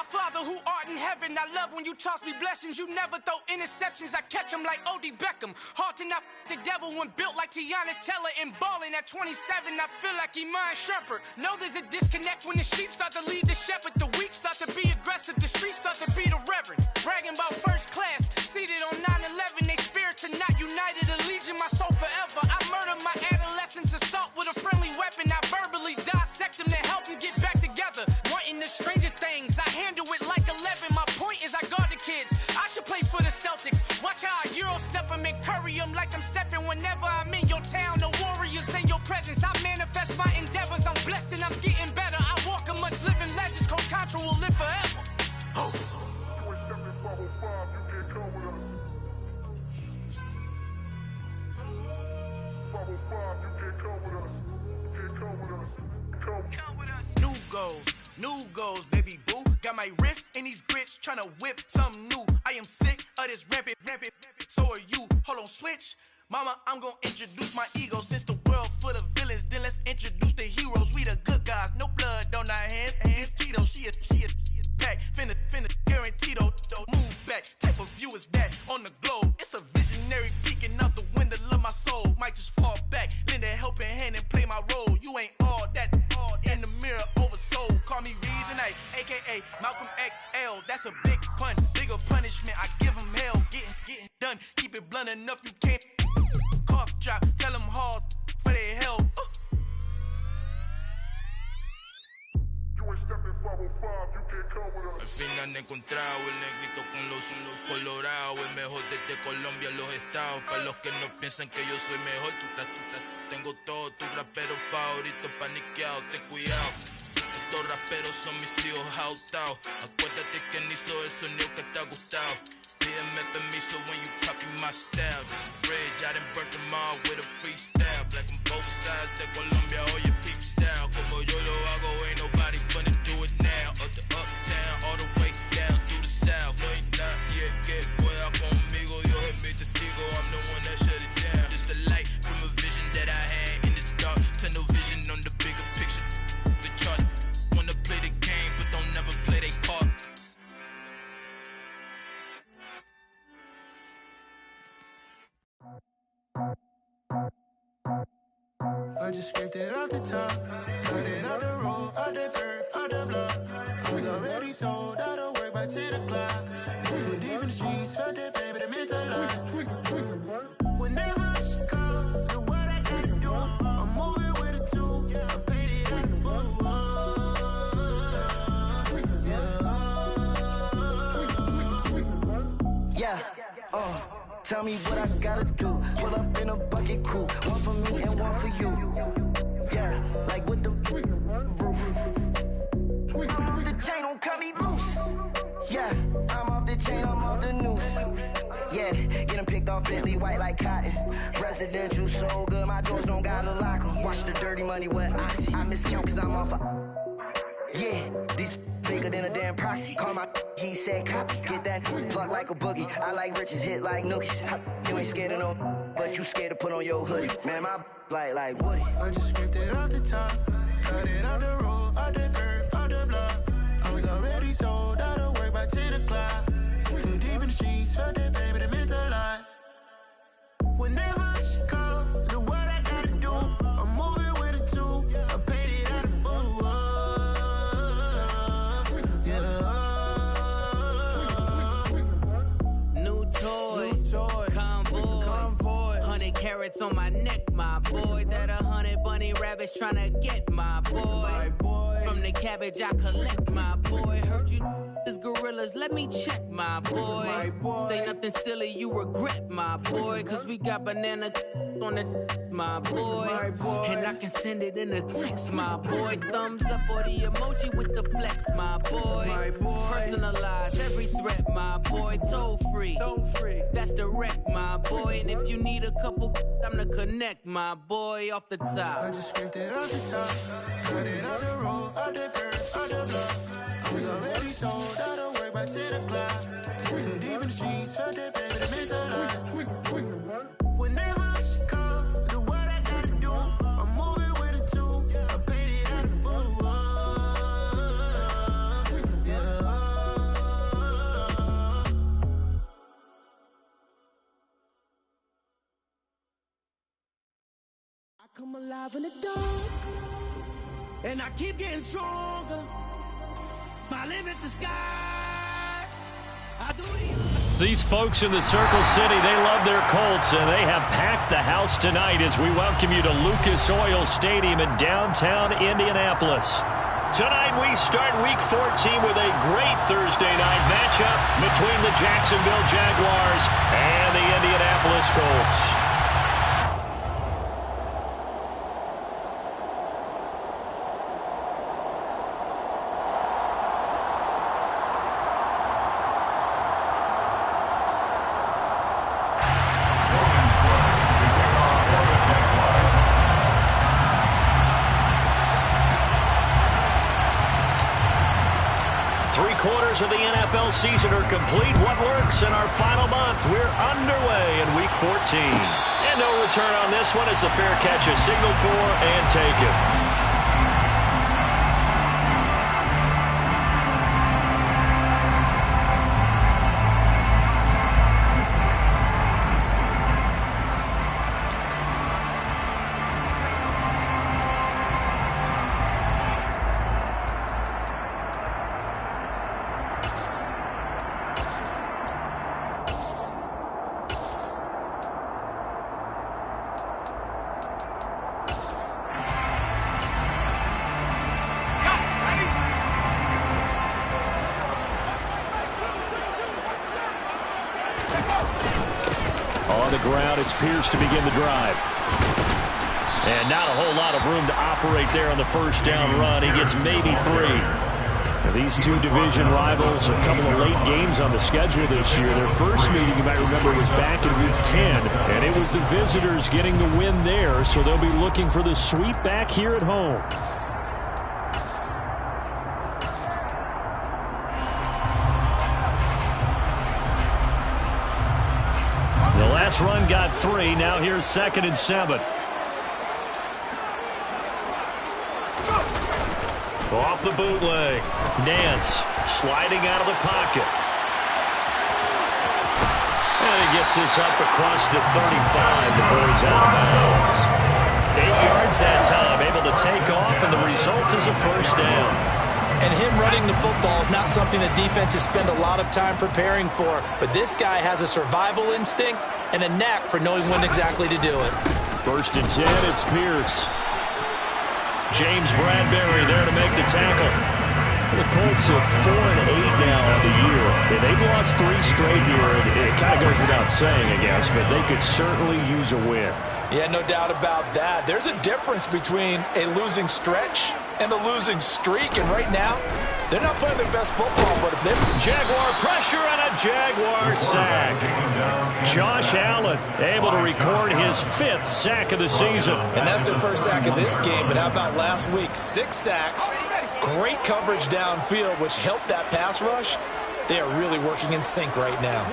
Our Father who art in heaven, I love when you toss me blessings. You never throw interceptions, I catch them like O.D. Beckham. Hard to not the devil when built like Tiana Teller. And balling at 27, I feel like Iman Shumpert. Know there's a disconnect when the sheep start to lead the shepherd. The weak start to be aggressive, the streets start to be the reverend. Bragging about first class, seated on 9/11. They spirits are not united, a legion, my soul forever. I murdered my adolescence, assault with a friendly weapon. I verbally dissect them to help them get back together. Wanting the stranger things, I handle it like 11. My point is I guard the kids. I should play for the Celtics. Watch how I Euro step them and curry them like I'm stepping. Whenever I'm in your town, the warriors in your presence. I manifest my endeavors. I'm blessed and I'm getting better. I walk amongst living legends. Coach Contra will live forever. Oh. New goals, baby boo. Got my wrist in these grits, tryna whip something new. I am sick of this rampant. So are you. Hold on, switch. Mama, I'm gonna introduce my ego. Since the world full of villains, then let's introduce the heroes. We the good guys, no blood on our hands. Hands Tito, she is back. Finna guarantee though. Move back. Type of view is that on the globe? It's a visionary peeking out the window of my soul. Might just fall back, lend a helping hand and play my role. You ain't all that in the mirror oversold. Call me Reason A, aka Malcolm XL. That's a big pun, bigger punishment. I give him hell, getting done. Keep it blunt enough, you can't cough drop. Tell them hard for their health. Al fin han encontrado el negrito con los colorados, el mejor desde Colombia, los estados. Para los que no piensan que yo soy mejor, tengo todos tus raperos favoritos paniqueados, ten cuidado. Estos raperos son mis hijos jautados. Acuérdate que ni hizo el sonido que te ha gustado. Pídeme permiso when you copy my style. This bridge, I done burnt them all with a freestyle. Black on both sides de Colombia, oye peep style. Como yo lo hago, ain't nobody finna do it now. Up to uptown, all the way down through the south. No hay nadie que pueda conmigo, Dios es mi testigo. I'm the one that shut it down. Just the light from a vision that I had in the dark. Tunnel vision on the bigger picture. The charts wanna play the game, but don't never play their part. I just scraped it off the top, cut it off the road, off the curve, off the block. I was already sold, out of work by 10 o'clock. Too deep in the streets, felt that baby, that meant a lot. Whenever she calls, know what I gotta do. I'm moving with a two, I paid it out the fuck. Tell me what I gotta do. Pull up in a bucket crew, one for me and one for you. Yeah, like with the roof. I'm off the chain, don't cut me loose. Yeah, I'm off the chain, I'm off the noose. Yeah, get them picked off Bentley, white like cotton. Residential so good, my doors don't gotta lock them. Watch the dirty money with Oxy. I miscount cause I'm off a... Yeah, these bigger than a damn proxy. Call my he said copy. Get that plug like a boogie. I like riches, hit like nookies. You ain't scared of no, but you scared to put on your hoodie. Man, my like Woody. I just scraped it off the top, cut it off the road, off the curve, off the block. I was already sold, out of work by 10 o'clock. Too deep in the streets, felt that baby, that meant a lot. Whenever she calls, know what I gotta do. I'm moving with a two, I paid it out of full. Convoy, 100 carats on my neck, my boy. That 100 bunny rabbits tryna get my boy. From the cabbage I collect, my boy. Heard you is gorillas, let me check, my boy. Say nothing silly, you regret, my boy. Cause we got banana on the my boy. And I can send it in a text, my boy. Thumbs up or the emoji with the flex, my boy. Personalize every threat, my boy. Toll free, that's direct, my boy. And if you need a couple, I'm the connect, my boy. Off the top, I just scraped it off the top, cut it off the road, off the curve, off the block. I was already sold, out of work by 10 o'clock. Too deep in the streets, felt that baby, that meant a lot. Whenever she calls, know what I gotta do. I'm moving with a two, I paid it out of full. Yeah. come alive in the dark, and I keep getting stronger. My limit's the sky. These folks in the Circle City, they love their Colts, and they have packed the house tonight as we welcome you to Lucas Oil Stadium in downtown Indianapolis. Tonight we start Week 14 with a great Thursday night matchup between the Jacksonville Jaguars and the Indianapolis Colts. Of the NFL season are complete. What works in our final month? We're underway in Week 14. And no return on this one as the fair catch is signaled for and taken. On the ground, it's Pierce to begin the drive. And not a whole lot of room to operate there on the first down run. He gets maybe 3. Now, these two division rivals, a couple of late games on the schedule this year. Their first meeting, you might remember, was back in Week 10. And it was the visitors getting the win there, so they'll be looking for the sweep back here at home. Run got 3. Now here's 2nd and 7. Off the bootleg. Nance sliding out of the pocket. And he gets this up across the 35 before he's out of bounds. 8 yards that time, able to take off, and the result is a first down. And him running the football is not something that defenses spend a lot of time preparing for. But this guy has a survival instinct and a knack for knowing when exactly to do it. 1st and 10, it's Pierce. James Bradbury there to make the tackle. The Colts at 4-8 now on the year. And they've lost 3 straight here. It kind of goes without saying, I guess, but they could certainly use a win. Yeah, no doubt about that. There's a difference between a losing stretch and a losing streak, and right now, they're not playing their best football, but if they're... Jaguar pressure and a Jaguar sack. Josh Allen able to record his 5th sack of the season. And that's their first sack of this game, but how about last week? 6 sacks, great coverage downfield, which helped that pass rush. They are really working in sync right now.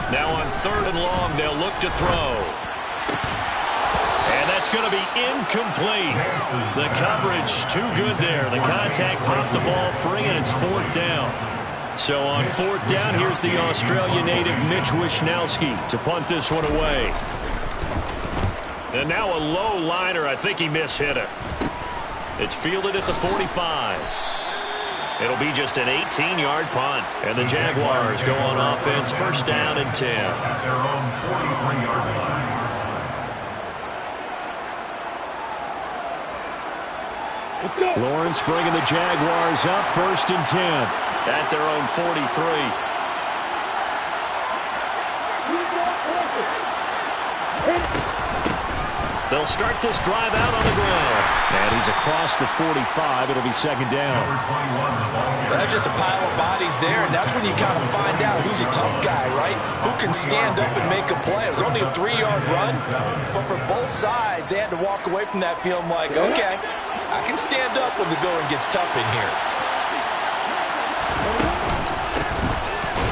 Now on 3rd and long, they'll look to throw. And that's going to be incomplete. The coverage too good there. The contact popped the ball free, and it's 4th down. So on 4th down, here's the Australia native Mitch Wishnowsky to punt this one away. And now a low liner. I think he mishit it. It's fielded at the 45. It'll be just an 18-yard punt. And the Jaguars go on offense, 1st down and 10. At their own 43-yard line. Lawrence bringing the Jaguars up, 1st and 10. At their own 43. They'll start this drive out on the ground. And he's across the 45. It'll be 2nd down. That's just a pile of bodies there, and that's when you kind of find out who's a tough guy, right? Who can stand up and make a play. It was only a 3-yard run, but for both sides, they had to walk away from that feeling like, okay, I can stand up when the going gets tough in here.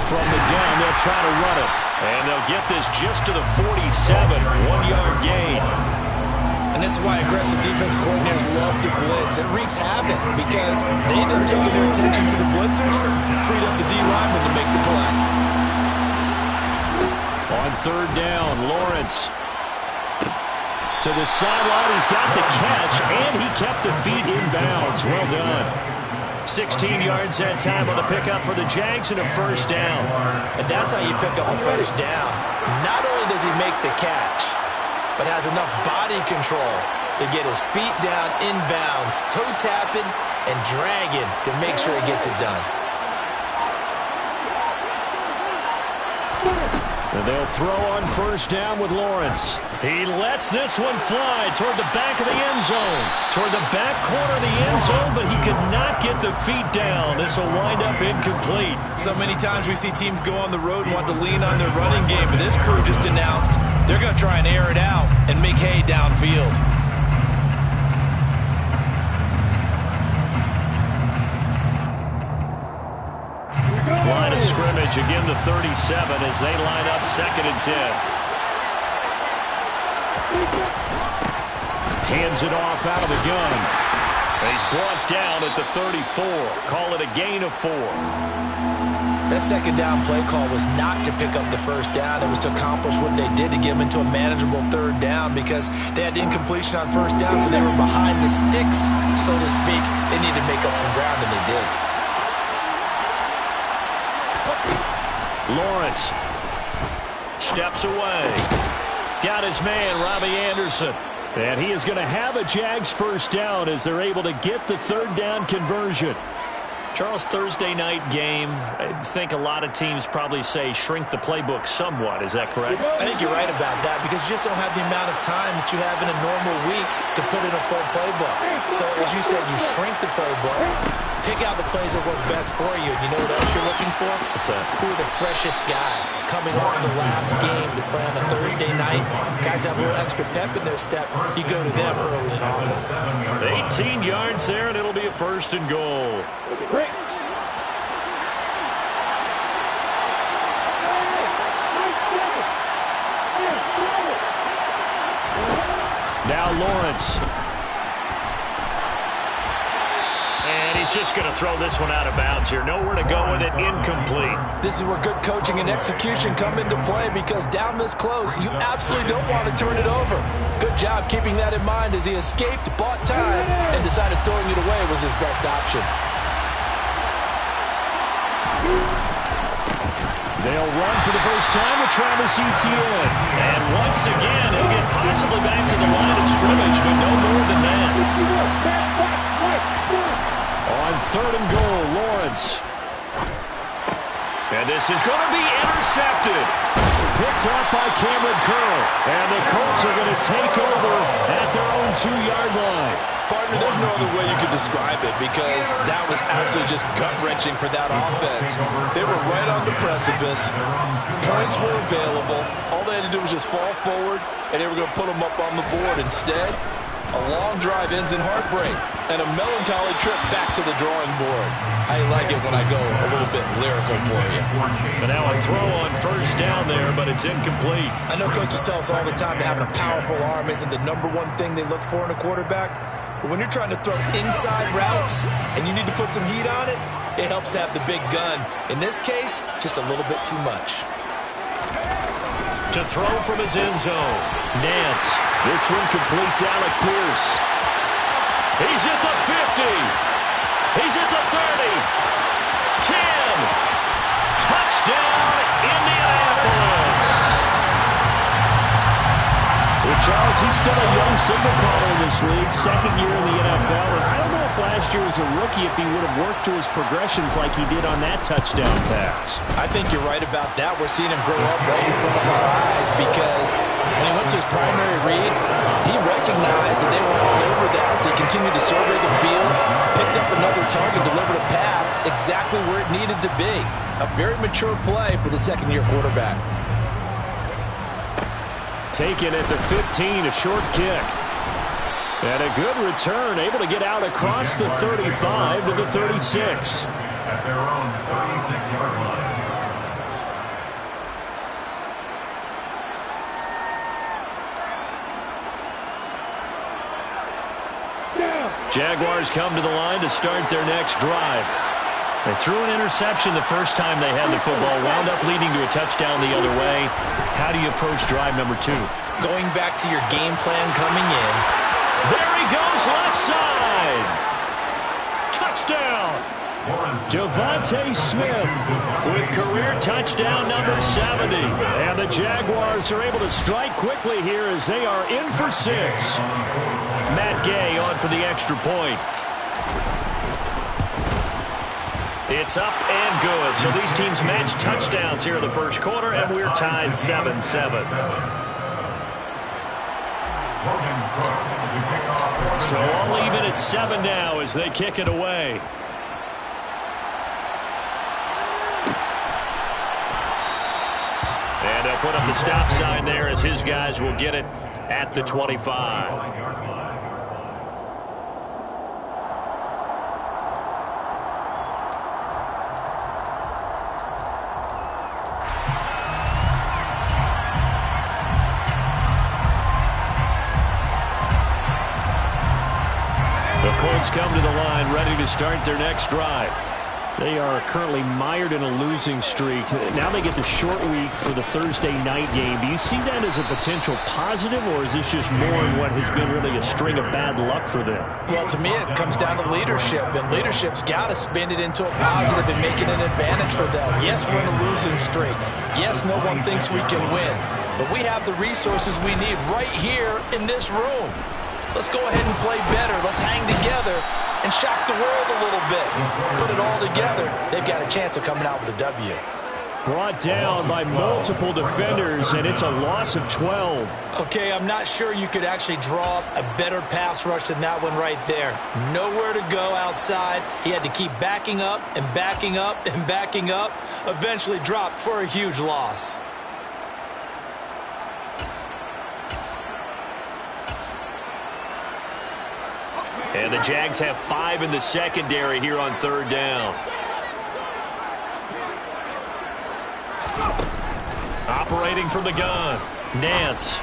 From the gun, they'll try to run it. And they'll get this just to the 47. 1-yard gain. And this is why aggressive defense coordinators love to blitz. It wreaks havoc because they end up taking their attention to the blitzers, freed up the D lineman to make the play. On third down, Lawrence to the sideline. He's got the catch, and he kept the feet in bounds. Well done. 16 yards that time on the pickup for the Jags and a first down. And that's how you pick up a first down. Not only does he make the catch, but has enough body control to get his feet down inbounds, toe tapping and dragging to make sure he gets it done. And they'll throw on first down with Lawrence. He lets this one fly toward the back of the end zone. Toward the back corner of the end zone, but he could not get the feet down. This will wind up incomplete. So many times we see teams go on the road and want to lean on their running game, but this crew just announced they're going to try and air it out and make hay downfield. Line of scrimmage, again the 37 as they line up 2nd and 10. Hands it off out of the gun. He's brought down at the 34. Call it a gain of 4. That second down play call was not to pick up the first down. It was to accomplish what they did to get them into a manageable third down because they had incompletion on first down, so they were behind the sticks, so to speak. They needed to make up some ground, and they did. Lawrence steps away. Got his man, Robbie Anderson. And he is going to have a Jags first down as they're able to get the third down conversion. Charles, Thursday night game, I think a lot of teams probably say shrink the playbook somewhat. Is that correct? I think you're right about that because you just don't have the amount of time that you have in a normal week to put in a full playbook. So, as you said, you shrink the playbook, pick out the plays that work best for you. And you know what else you're looking for? Who are the freshest guys coming off the last game to play on a Thursday night? Guys have a little extra pep in their step. You go to them early and often. 18 yards there, and it'll be a 1st and goal. Now Lawrence. And he's just going to throw this one out of bounds here. Nowhere to go with it. Incomplete. This is where good coaching and execution come into play because down this close, you absolutely don't want to turn it over. Good job keeping that in mind as he escaped, bought time, and decided throwing it away was his best option. They'll run for the first time with Travis Etienne. And once again, he'll get possibly back to the line of scrimmage, but no more than that. On 3rd and goal, Lawrence. And this is going to be intercepted. Picked up by Cameron Curl. And the Colts are going to take over at their own 2-yard line. Partner, there's no other way you could describe it because that was absolutely just gut-wrenching for that offense. They were right on the precipice. Points were available. All they had to do was just fall forward, and they were going to put them up on the board. Instead, a long drive ends in heartbreak and a melancholy trip back to the drawing board. I like it when I go a little bit lyrical for you. But now a throw on first down there, but it's incomplete. I know coaches tell us all the time that having a powerful arm isn't the #1 thing they look for in a quarterback. But when you're trying to throw inside routes and you need to put some heat on it, it helps to have the big gun. In this case, just a little bit too much. To throw from his end zone, Nance. This one completes Alec Pierce. He's at the 50. He's at the 30. 10. Touchdown, Indianapolis. Well, Charles, he's still a young signal caller in this league, 2nd year in the NFL. And I don't know if last year as a rookie if he would have worked through his progressions like he did on that touchdown pass. I think you're right about that. We're seeing him grow up right in front of our eyes because when he went to his primary read, he recognized that they were all over that. So he continued to survey the field, picked up another target, delivered a pass exactly where it needed to be. A very mature play for the 2nd-year quarterback. Taken at the 15, a short kick. And a good return, able to get out across the 35 to the 36. At their own 36-yard line. Jaguars come to the line to start their next drive. They threw an interception the first time they had the football, wound up leading to a touchdown the other way. How do you approach drive number 2? Going back to your game plan coming in. There he goes, left side. Touchdown. Devontae Smith with career touchdown number 70. And the Jaguars are able to strike quickly here as they are in for 6. Matt Gay on for the extra point. It's up and good. So these teams match touchdowns here in the first quarter, and we're tied 7-7. So all even at 7 now as they kick it away. And they'll put up the stop sign there as his guys will get it at the 25. Come to the line, ready to start their next drive. They are currently mired in a losing streak. Now they get the short week for the Thursday night game. Do you see that as a potential positive, or is this just more in what has been really a string of bad luck for them? Well, to me, it comes down to leadership, and leadership's got to spin it into a positive and make it an advantage for them. Yes, we're in a losing streak. Yes, no one thinks we can win, but we have the resources we need right here in this room. Let's go ahead and play better. Let's hang together and shock the world a little bit. Put it all together. They've got a chance of coming out with a W. Brought down by multiple defenders, and it's a loss of 12. Okay, I'm not sure you could actually draw up a better pass rush than that one right there. Nowhere to go outside. He had to keep backing up and backing up and backing up. Eventually dropped for a huge loss. And the Jags have 5 in the secondary here on 3rd down. Operating from the gun, Nance.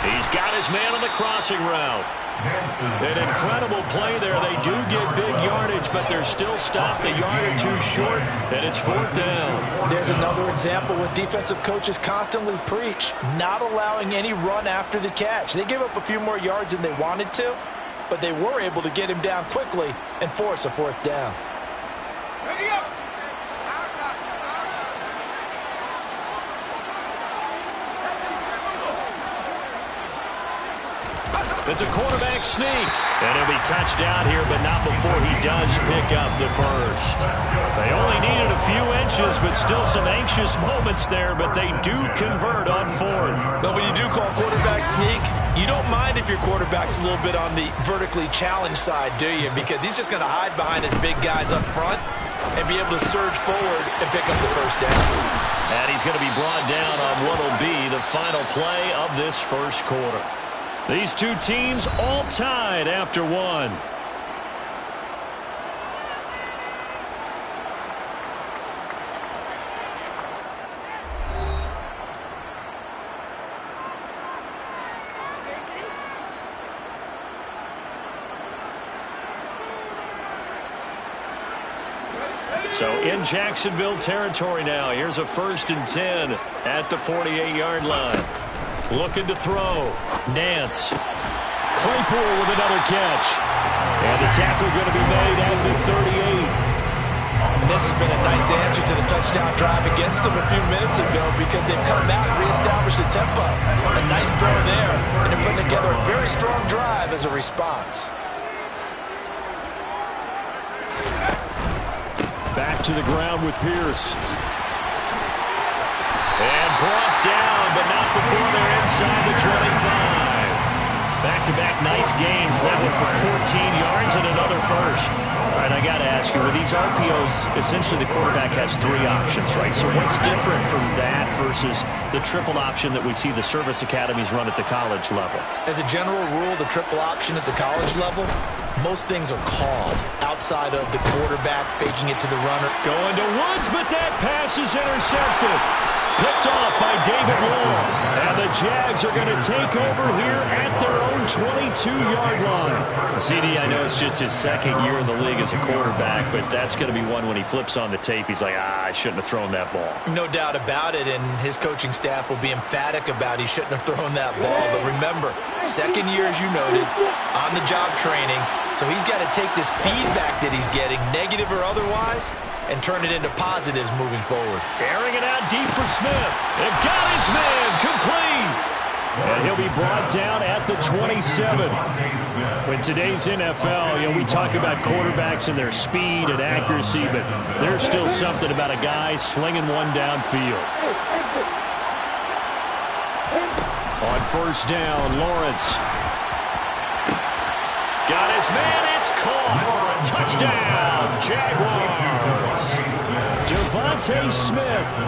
He's got his man on the crossing route. An incredible play there. They do get big yardage, but they're still stopped a yard or 2 short, and it's 4th down. There's another example what defensive coaches constantly preach, not allowing any run after the catch. They gave up a few more yards than they wanted to, but they were able to get him down quickly and force a 4th down. Ready up. It's a quarterback sneak. And he'll be touched down here, but not before he does pick up the first. They only needed a few inches, but still some anxious moments there, but they do convert on 4th. But when you do call quarterback sneak, you don't mind if your quarterback's a little bit on the vertically challenged side, do you? Because he's just going to hide behind his big guys up front and be able to surge forward and pick up the first down. And he's going to be brought down on what will be the final play of this first quarter. These two teams all tied after 1. So in Jacksonville territory now. Here's a 1st and 10 at the 48-yard line. Looking to throw. Nance. Claypool with another catch. And the tackle going to be made at the 38. And this has been a nice answer to the touchdown drive against them a few minutes ago because they've come out and reestablished the tempo. A nice throw there, and they're putting together a very strong drive as a response. Back to the ground with Pierce. And brought down, but not before they're inside the 25. Back-to-back nice gains. That one for 14 yards and another first. All right, I got to ask you, with these RPOs, essentially the quarterback has 3 options, right? So what's different from that versus the triple option that we see the service academies run at the college level? As a general rule, the triple option at the college level, most things are called outside of the quarterback faking it to the runner. Going to Woods, but that pass is intercepted. Picked off by David Long. And the Jags are going to take over here at their own 22-yard line. CD, I know it's just his second year in the league as a quarterback, but that's going to be one when he flips on the tape. He's like, I shouldn't have thrown that ball. No doubt about it, and his coaching staff will be emphatic about he shouldn't have thrown that ball. But remember, second year, as you noted, on-the-job training, so he's got to take this feedback that he's getting, negative or otherwise, and turn it into positives moving forward. Airing it out deep for Smith. And got his man complete. And he'll be brought down at the 27. In today's NFL, we talk about quarterbacks and their speed and accuracy, but there's still something about a guy slinging one downfield. On first down, Lawrence. Got his man, it's caught. Touchdown, Jaguars. Devontae Smith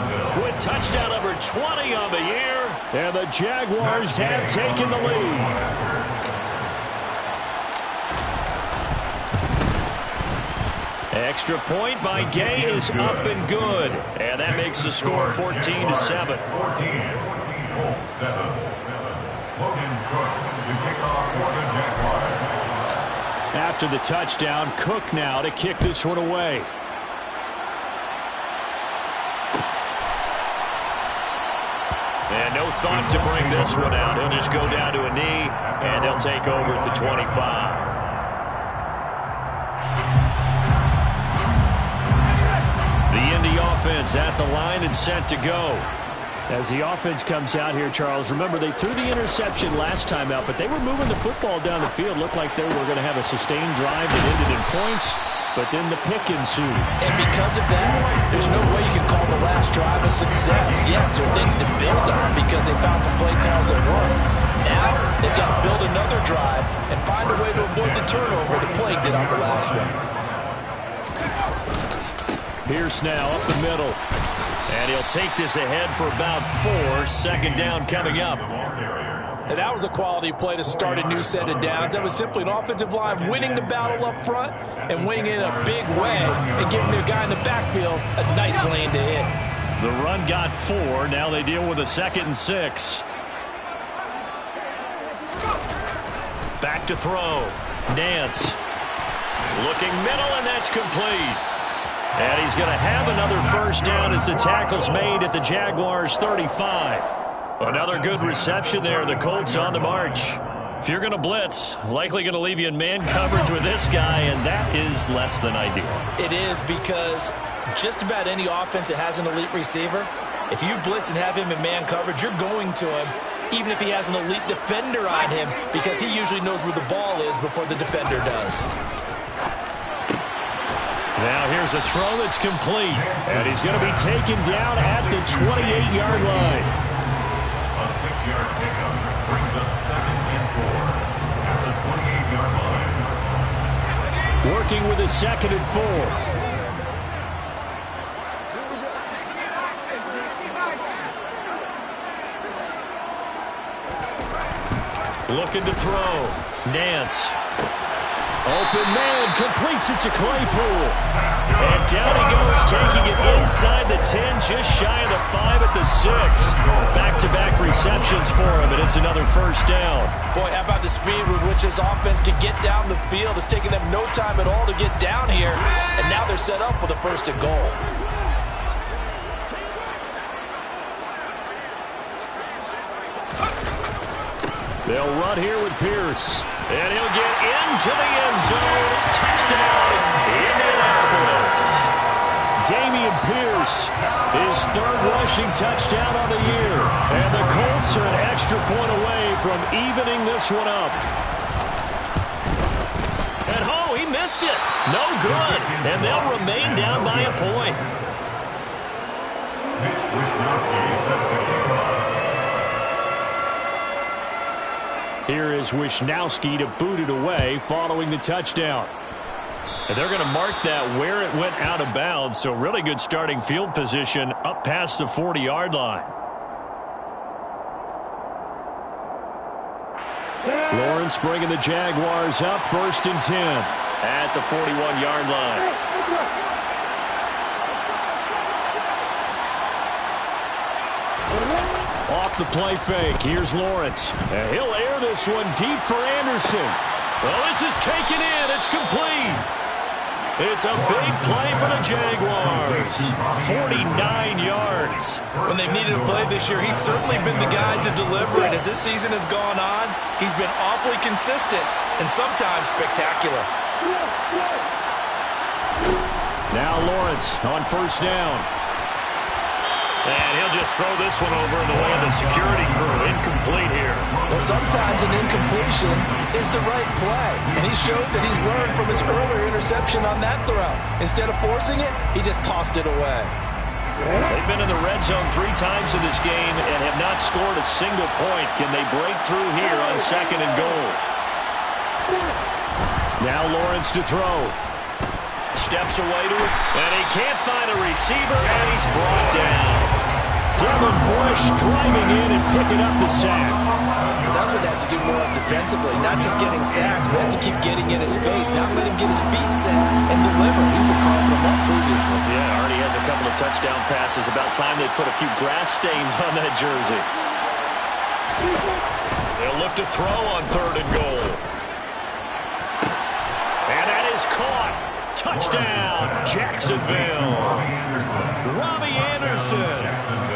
with touchdown number 20 on the year, and the Jaguars have taken the lead. Extra point by Gay is up and good, and that makes the score 14-7. After the touchdown, Cook now to kick this one away. And no thought to bring this one out. He'll just go down to a knee, and they'll take over at the 25. The Indy offense at the line and set to go. As the offense comes out here, Charles, remember they threw the interception last time out, but they were moving the football down the field. Looked like they were going to have a sustained drive that ended in points, but then the pick ensued. And because of that, there's no way you can call the last drive a success. Yes, there are things to build on because they found some play calls that work. Now they've got to build another drive and find a way to avoid the turnover that plagued it on the last one. Pierce now up the middle. And he'll take this ahead for about 4. Second down coming up. And that was a quality play to start a new set of downs. That was simply an offensive line winning the battle up front and winning it in a big way and giving their guy in the backfield a nice lane to hit. The run got 4. Now they deal with a 2nd and 6. Back to throw. Nance. Looking middle, and that's complete. And he's going to have another first down as the tackle's made at the Jaguars' 35. Another good reception there. The Colts on the march. If you're going to blitz, likely going to leave you in man coverage with this guy, and that is less than ideal. It is, because just about any offense that has an elite receiver, if you blitz and have him in man coverage, you're going to him, even if he has an elite defender on him, because he usually knows where the ball is before the defender does. Now here's a throw that's complete, and he's going to be taken down at the 28-yard line. A 6-yard pickup brings up 2nd and 4 at the 28-yard line. Working with a 2nd and 4. Looking to throw. Nance. Open man, completes it to Claypool. And down he goes, taking it inside the 10, just shy of the 5 at the 6. Back-to-back receptions for him, and it's another first down. Boy, how about the speed with which this offense can get down the field? It's taken them no time at all to get down here, and now they're set up with a 1st and goal. They'll run here with Pierce. And he'll get into the end zone. Touchdown, Indianapolis. Damian Pierce, his 3rd rushing touchdown on the year. And the Colts are an extra point away from evening this one up. And he missed it. No good. And they'll remain down by a point. Here is Wisnowski to boot it away following the touchdown. And they're going to mark that where it went out of bounds, so really good starting field position up past the 40-yard line. Lawrence bringing the Jaguars up 1st and 10 at the 41-yard line. the play fake. Here's Lawrence. And he'll air this one deep for Anderson. Well, this is taken in. It's complete. It's a big play for the Jaguars. 49 yards. When they've needed a play this year, he's certainly been the guy to deliver it. As this season has gone on, he's been awfully consistent and sometimes spectacular. Now Lawrence on first down. And he'll just throw this one over in the way of the security crew. Incomplete here. Well, sometimes an incompletion is the right play. And he showed that he's learned from his earlier interception on that throw. Instead of forcing it, he just tossed it away. They've been in the red zone 3 times in this game and have not scored a single point. Can they break through here on 2nd and goal? Now Lawrence to throw. Steps away to it, and he can't find a receiver, and he's brought down. Devin Bush driving in and picking up the sack. Well, that's what they have to do more defensively, not just getting sacks, but have to keep getting in his face, not let him get his feet set and deliver. He's been calling them up previously. Yeah, already has a couple of touchdown passes. About time they put a few grass stains on that jersey. They'll look to throw on 3rd and goal. And that is caught. Touchdown, Jacksonville. Robbie Anderson.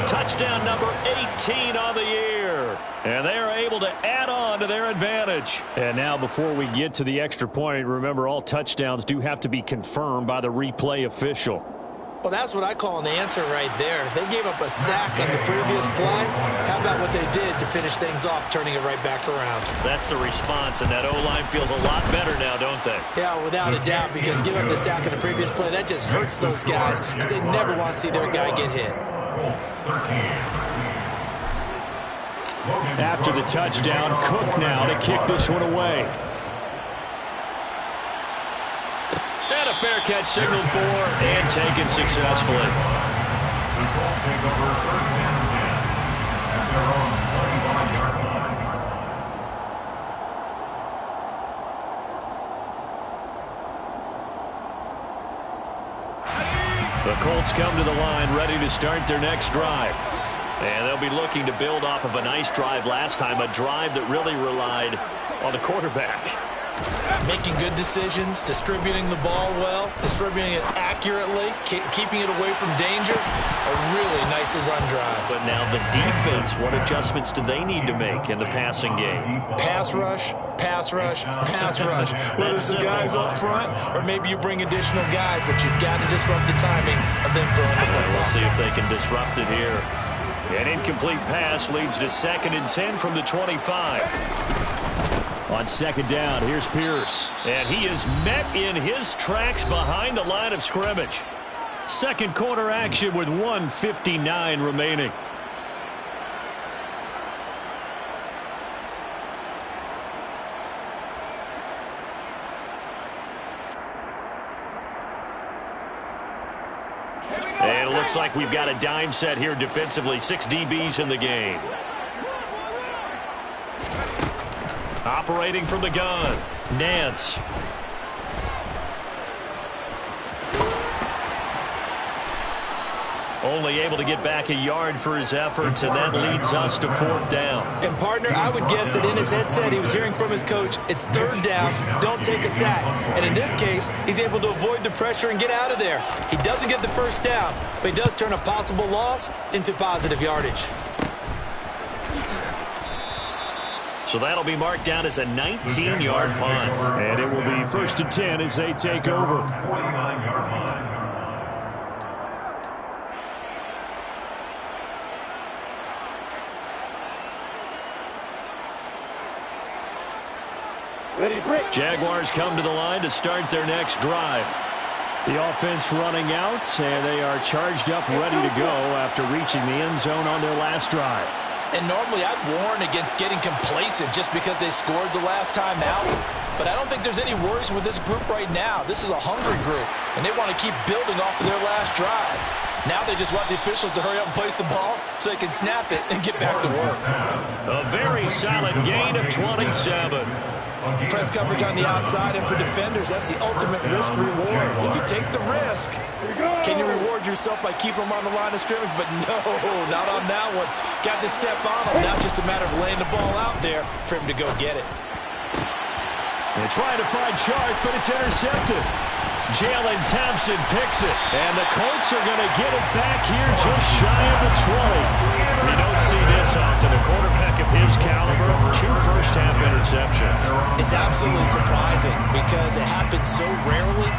Touchdown number 18 on the year. And they are able to add on to their advantage. And now before we get to the extra point, remember all touchdowns do have to be confirmed by the replay official. Well, that's what I call an answer right there. They gave up a sack on the previous play. How about what they did to finish things off, turning it right back around? That's the response, and that O-line feels a lot better now, don't they? Yeah, without a doubt, because giving up the sack on the previous play, that just hurts those guys because they never want to see their guy get hit. After the touchdown, Cook now to kick this one away. And a fair catch signaled for and taken successfully. The Colts take over 1st and 10 at their own 25-yard line. The Colts come to the line ready to start their next drive. And they'll be looking to build off of a nice drive last time, a drive that really relied on the quarterback. Making good decisions, distributing the ball well, distributing it accurately, keeping it away from danger. A really nicely run drive. But now the defense, what adjustments do they need to make in the passing game? Pass rush, pass rush, pass rush. Whether it's the guys up front or maybe you bring additional guys, but you've got to disrupt the timing of them throwing the football. We'll see if they can disrupt it here. An incomplete pass leads to 2nd and 10 from the 25. On 2nd down, here's Pierce. And he is met in his tracks behind the line of scrimmage. Second quarter action with 1:59 remaining. And it looks like we've got a dime set here defensively. 6 DBs in the game. Operating from the gun, Nance. Only able to get back a yard for his efforts, and that leads us to 4th down. And, partner, I would guess that in his headset he was hearing from his coach, it's 3rd down, don't take a sack. And in this case, he's able to avoid the pressure and get out of there. He doesn't get the 1st down, but he does turn a possible loss into positive yardage. So that'll be marked down as a 19-yard punt. And it will be 1st and 10 as they take over. 49-yard line. Jaguars come to the line to start their next drive. The offense running out, and they are charged up, ready to go after reaching the end zone on their last drive. And normally I'd warn against getting complacent just because they scored the last time out. But I don't think there's any worries with this group right now. This is a hungry group, and they want to keep building off of their last drive. Now they just want the officials to hurry up and place the ball so they can snap it and get back to work. A very solid gain of 27. Press coverage on the outside, and for defenders, that's the ultimate risk-reward. If you take the risk, can you reward yourself by keeping them on the line of scrimmage? But no, not on that one. Got to step on him. Now just a matter of laying the ball out there for him to go get it. They're trying to find Chark, but it's intercepted. Jalen Thompson picks it, and the Colts are going to get it back here just shy of the 20. You don't see this often. A quarterback of his caliber, 2 first-half interceptions. It's absolutely surprising because it happens so rarely.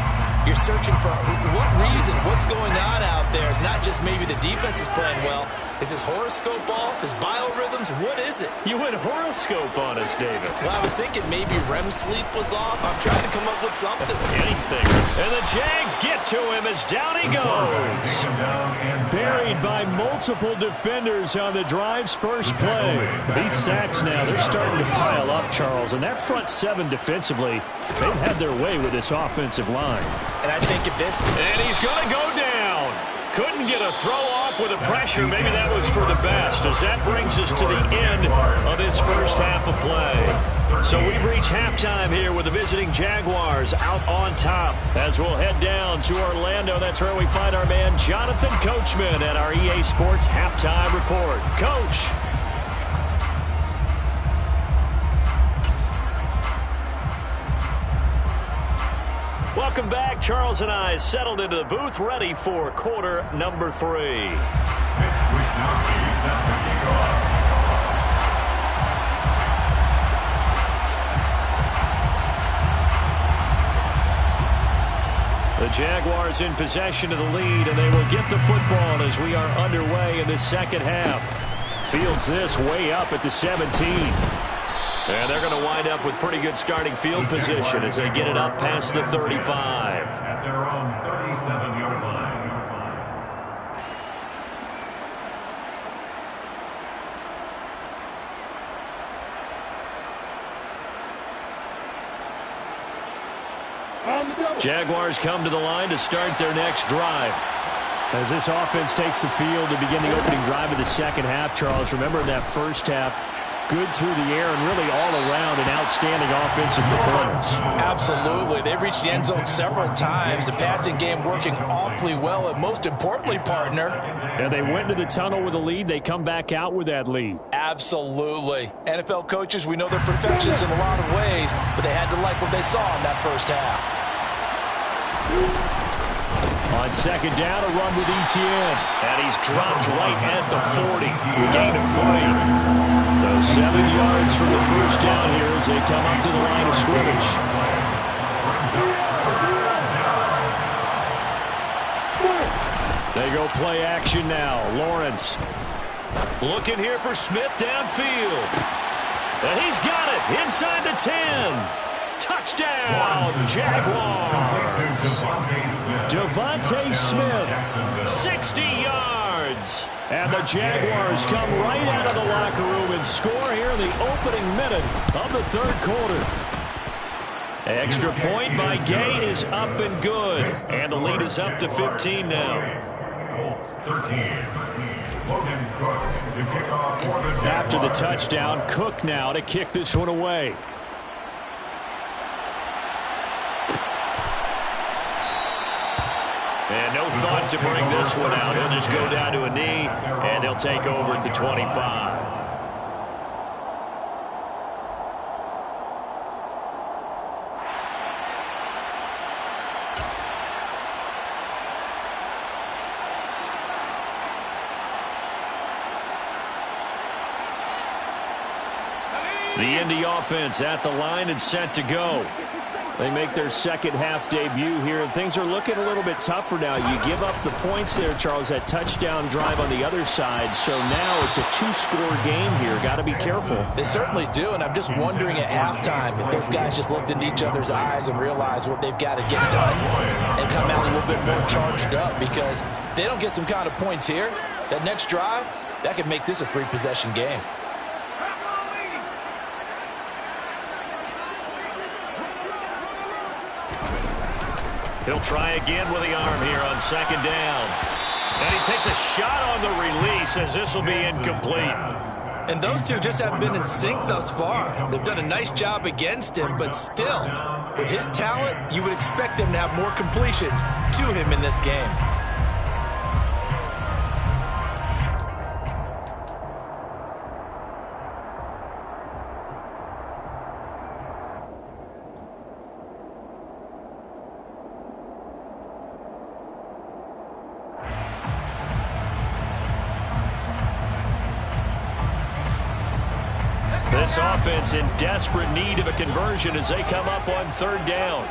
You're searching for what reason, what's going on out there. It's not just maybe the defense is playing well. Is his horoscope off? His biorhythms? What is it? You went horoscope on us, David. Well, I was thinking maybe REM sleep was off. I'm trying to come up with something. Anything. And the Jags get to him as down he goes. Buried by multiple defenders on the drive's first play. These sacks now, they're starting to pile up, Charles. And that front 7 defensively, they've had their way with this offensive line. And I think if this... And he's going to go down. Couldn't get a throw off with the pressure. Maybe that was for the best, as that brings us to the end of this first half of play. So we've reached halftime here with the visiting Jaguars out on top. As we'll head down to Orlando, that's where we find our man Jonathan Coachman at our EA Sports Halftime Report. Coach. Welcome back. Charles and I settled into the booth, ready for quarter number 3. Mitch Wisnowski set to kick off. The Jaguars in possession of the lead, and they will get the football as we are underway in the second half. Fields this way up at the 17. And they're going to wind up with pretty good starting field position as they get it up past the 35. At their own 37-yard line. Jaguars come to the line to start their next drive. As this offense takes the field to begin the opening drive of the second half, Charles, remember in that first half, good through the air and really all around an outstanding offensive performance. Absolutely. They've reached the end zone several times. The passing game working awfully well, and most importantly, partner. And they went to the tunnel with a lead. They come back out with that lead. Absolutely. NFL coaches, we know they're perfectionists in a lot of ways, but they had to like what they saw in that first half. On second down, a run with Etienne. And he's dropped right at the 40. Gain of 3. So 7 yards from the first down here as they come up to the line of scrimmage. They go play action now. Lawrence looking here for Smith downfield. And he's got it inside the 10. Touchdown, Jaguars. Devontae Smith, 60 yards. And the Jaguars come right out of the locker room and score here in the opening minute of the third quarter. Extra point by Gay is up and good. And the lead is up to 15 now. Colts 13. Logan Cook to kick off for the Jaguars. After the touchdown, Cook now to kick this one away. And no thought to bring this one out. He'll just go down to a knee, and they'll take over at the 25. The Indy offense at the line and set to go. They make their second half debut here, and things are looking a little bit tougher now. You give up the points there, Charles, that touchdown drive on the other side. So now it's a 2-score game here. Got to be careful. They certainly do, and I'm just wondering at halftime if those guys just looked into each other's eyes and realized what they've got to get done and come out a little bit more charged up, because if they don't get some kind of points here, that next drive, that could make this a 3-possession game. He'll try again with the arm here on second down. And he takes a shot on the release as this will be incomplete. And those two just haven't been in sync thus far. They've done a nice job against him, but still, with his talent, you would expect him to have more completions to him in this game. This offense in desperate need of a conversion as they come up on third down.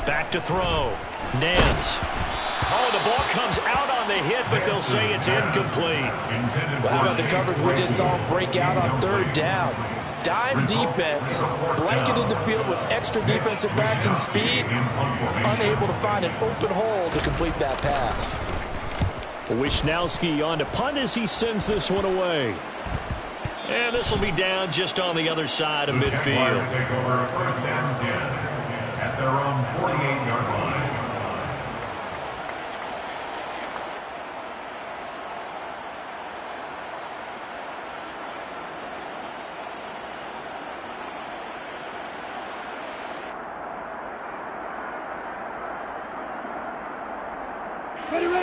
Back to throw. Nance. Oh, the ball comes out on the hit, but they'll say it's incomplete. Well, how about the coverage we just saw him break out on third down? Dime defense, blanketed the field with extra defensive backs and speed, unable to find an open hole to complete that pass. Wisnowski on to punt as he sends this one away. And this will be down just on the other side of midfield. Take over first and 10 at their own 48-yard line.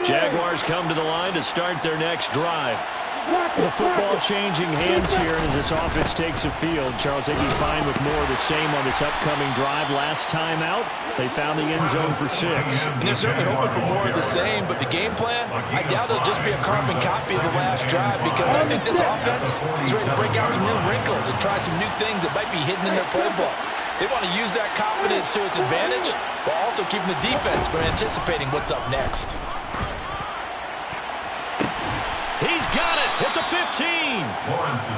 Jaguars come to the line to start their next drive. The football changing hands here as this offense takes the field. Charles, they'd be fine with more of the same on this upcoming drive. Last time out, they found the end zone for 6. And they're certainly hoping for more of the same, but the game plan, I doubt it'll just be a carbon copy of the last drive, because I think this offense is ready to break out some new wrinkles and try some new things that might be hidden in their playbook. They want to use that confidence to its advantage while also keeping the defense from anticipating what's up next. He's got it at the 15.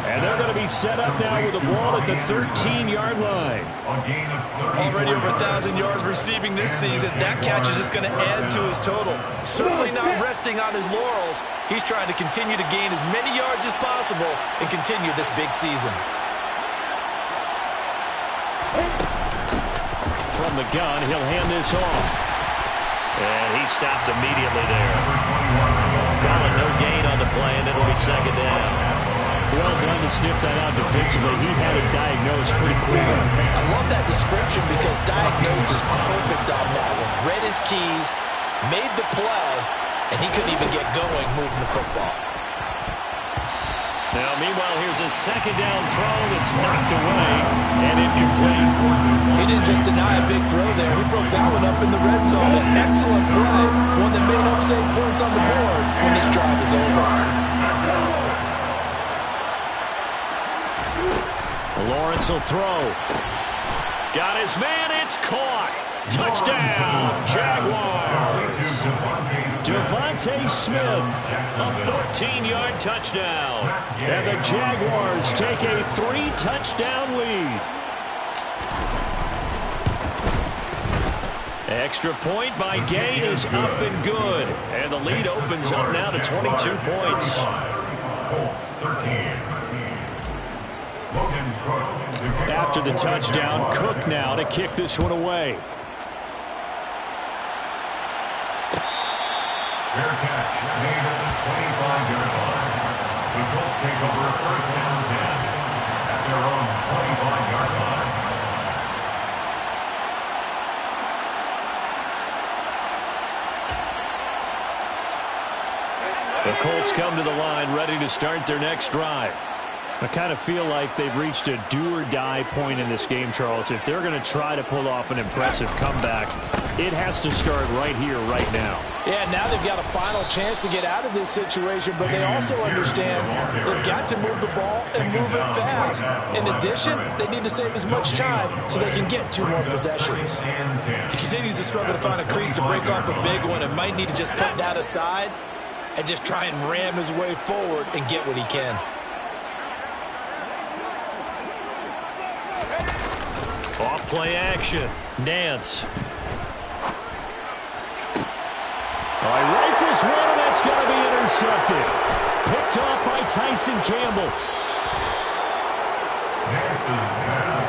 And they're going to be set up now with the ball at the 13-yard line. Already over 1,000 yards receiving this season. That catch is just going to add to his total. Certainly not resting on his laurels. He's trying to continue to gain as many yards as possible and continue this big season. From the gun, he'll hand this off. And he stopped immediately there. Calling no gain on the play, and it'll be second down. Well done to sniff that out defensively. He had it diagnosed pretty quickly. I love that description because diagnosed is perfect on that one. Read his keys, made the play, and he couldn't even get going moving the football. Now, meanwhile, here's a second down throw that's knocked away and incomplete. He didn't just deny a big throw there. He broke that one up in the red zone. An excellent play, one that may help save points on the board when this drive is over. Lawrence will throw. Got his man. It's caught. Touchdown, Jaguars. Devontae Smith, a 14-yard touchdown. And the Jaguars take a 3-touchdown lead. Extra point by Gain is up and good. And the lead opens up now to 22 points. After the touchdown, Cook now to kick this one away. Fair catch made at the 25-yard line. The Colts take over first and 10 at their own 25-yard line. The Colts come to the line ready to start their next drive. I kind of feel like they've reached a do-or-die point in this game, Charles. If they're going to try to pull off an impressive comeback, it has to start right here, right now. Yeah, now they've got a final chance to get out of this situation, but they also understand they've got to move the ball and move it fast. In addition, they need to save as much time so they can get 2 more possessions. He continues to struggle to find a crease to break off a big one and might need to just put that aside and just try and ram his way forward and get what he can. Off play action. Nance. All right, rifles one, and that's going to be intercepted. Picked off by Tyson Campbell. Nance's pass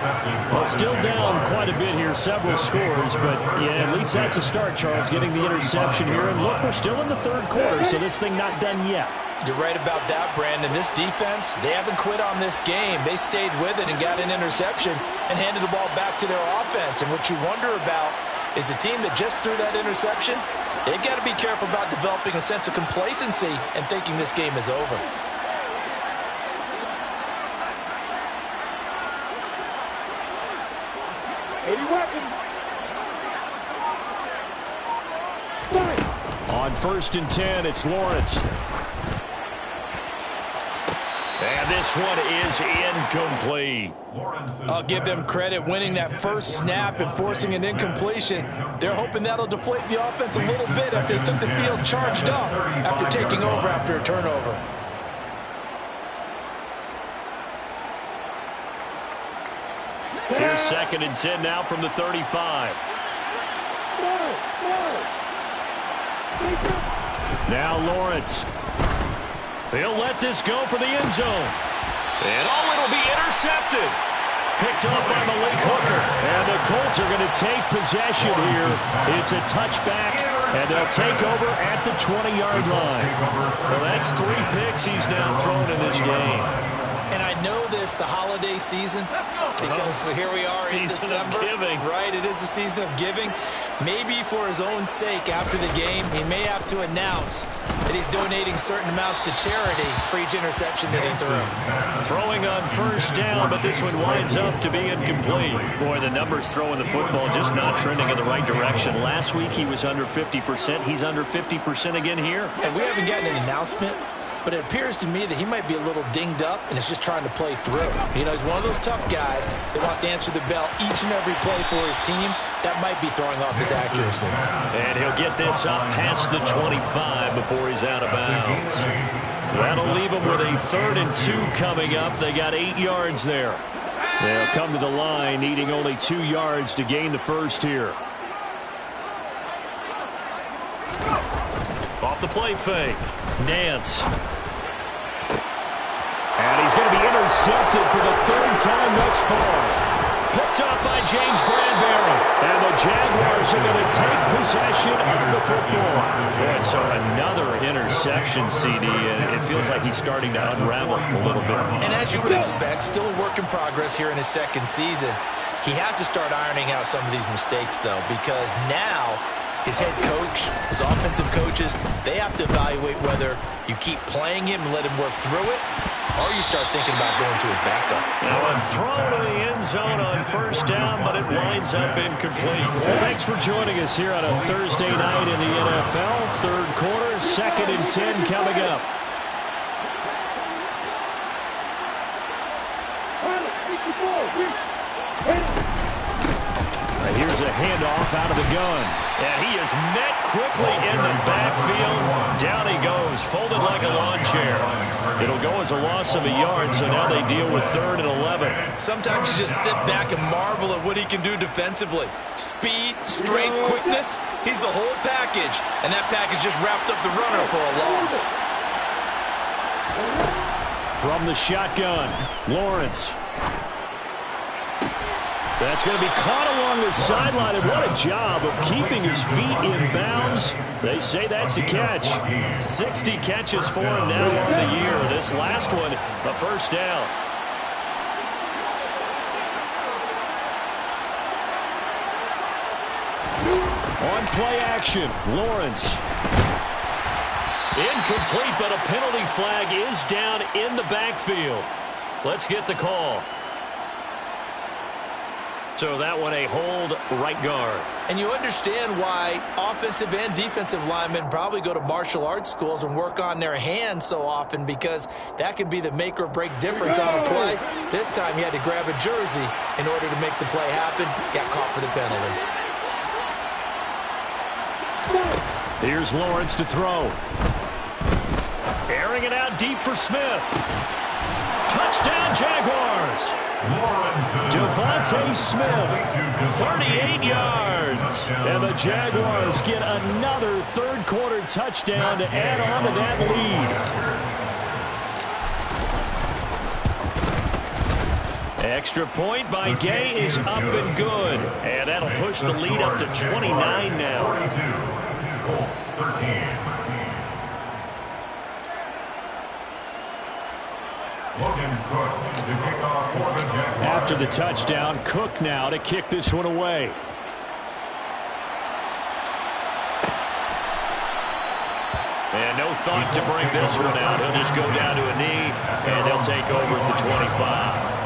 Well, still down quite a bit here, several scores, but yeah, at least that's a start, Charles, getting the interception here. And look, we're still in the third quarter, so this thing not done yet. You're right about that, Brandon. This defense, they haven't quit on this game. They stayed with it and got an interception and handed the ball back to their offense. And what you wonder about is the team that just threw that interception, they've got to be careful about developing a sense of complacency and thinking this game is over. On 1st and 10, it's Lawrence. And this one is incomplete. I'll give them credit winning that first snap and forcing an incompletion. They're hoping that'll deflate the offense a little bit after they took the field charged up after taking over after a turnover. Here's 2nd and 10 now from the 35. Now Lawrence. He'll let this go for the end zone. And it'll be intercepted. Picked up by Malik Hooker. And the Colts are going to take possession here. It's a touchback, and they'll take over at the 20-yard line. Well, that's 3 picks he's now thrown in this game. And I know this, the holiday season, because here we are in December. Right, it is the season of giving. Maybe for his own sake after the game, he may have to announce that he's donating certain amounts to charity for each interception that he threw. Throwing on 1st down, but this one winds up to be incomplete. Boy, the numbers throwing the football just not trending in the right direction. Last week he was under 50%. He's under 50% again here. And we haven't gotten an announcement, but it appears to me that he might be a little dinged up and is just trying to play through. You know, he's one of those tough guys that wants to answer the bell each and every play for his team. That might be throwing off his accuracy. And he'll get this up past the 25 before he's out of bounds. That'll leave him with a 3rd and 2 coming up. They got 8 yards there. They'll come to the line, needing only 2 yards to gain the first here. Off the play fake. Nance. And he's going to be intercepted for the 3rd time thus far. Picked up by James Bradbury. And the Jaguars are going to take possession of the football. And so another interception, CD. And it feels like he's starting to unravel a little bit. And as you would expect, still a work in progress here in his 2nd season. He has to start ironing out some of these mistakes, though, because now his head coach, his offensive coaches, they have to evaluate whether you keep playing him and let him work through it, or you start thinking about going to his backup. Now a throw to the end zone on 1st down, but it winds up incomplete. Thanks for joining us here on a Thursday night in the NFL. 3rd quarter, 2nd and 10 coming up. And here's a handoff out of the gun. And he is met quickly in the backfield. Down he goes, folded like a lawn chair. It'll go as a loss of a yard, so now they deal with 3rd and 11. Sometimes you just sit back and marvel at what he can do defensively. Speed, strength, quickness, he's the whole package. And that package just wrapped up the runner for a loss. From the shotgun, Lawrence. That's going to be caught along the sideline, and what a job of keeping his feet in bounds. They say that's a catch. 60 catches for him now on the year. This last one, a 1st down. On play action, Lawrence. Incomplete, but a penalty flag is down in the backfield. Let's get the call. So that one a hold right guard. And you understand why offensive and defensive linemen probably go to martial arts schools and work on their hands so often, because that can be the make or break difference on a play. This time he had to grab a jersey in order to make the play happen. Got caught for the penalty. Here's Lawrence to throw. Airing it out deep for Smith. Touchdown Jaguars. Devontae Smith, 38 yards. And the Jaguars get another 3rd quarter touchdown to add on to that lead. Extra point by Gay is up and good. And that'll push the lead up to 29 now. 42, Colts 13. Logan Cook to kick off for the Jaguars. After the touchdown, Cook now to kick this one away. And no thought to bring this one out. He'll just go down to a knee, and they'll take over at the 25.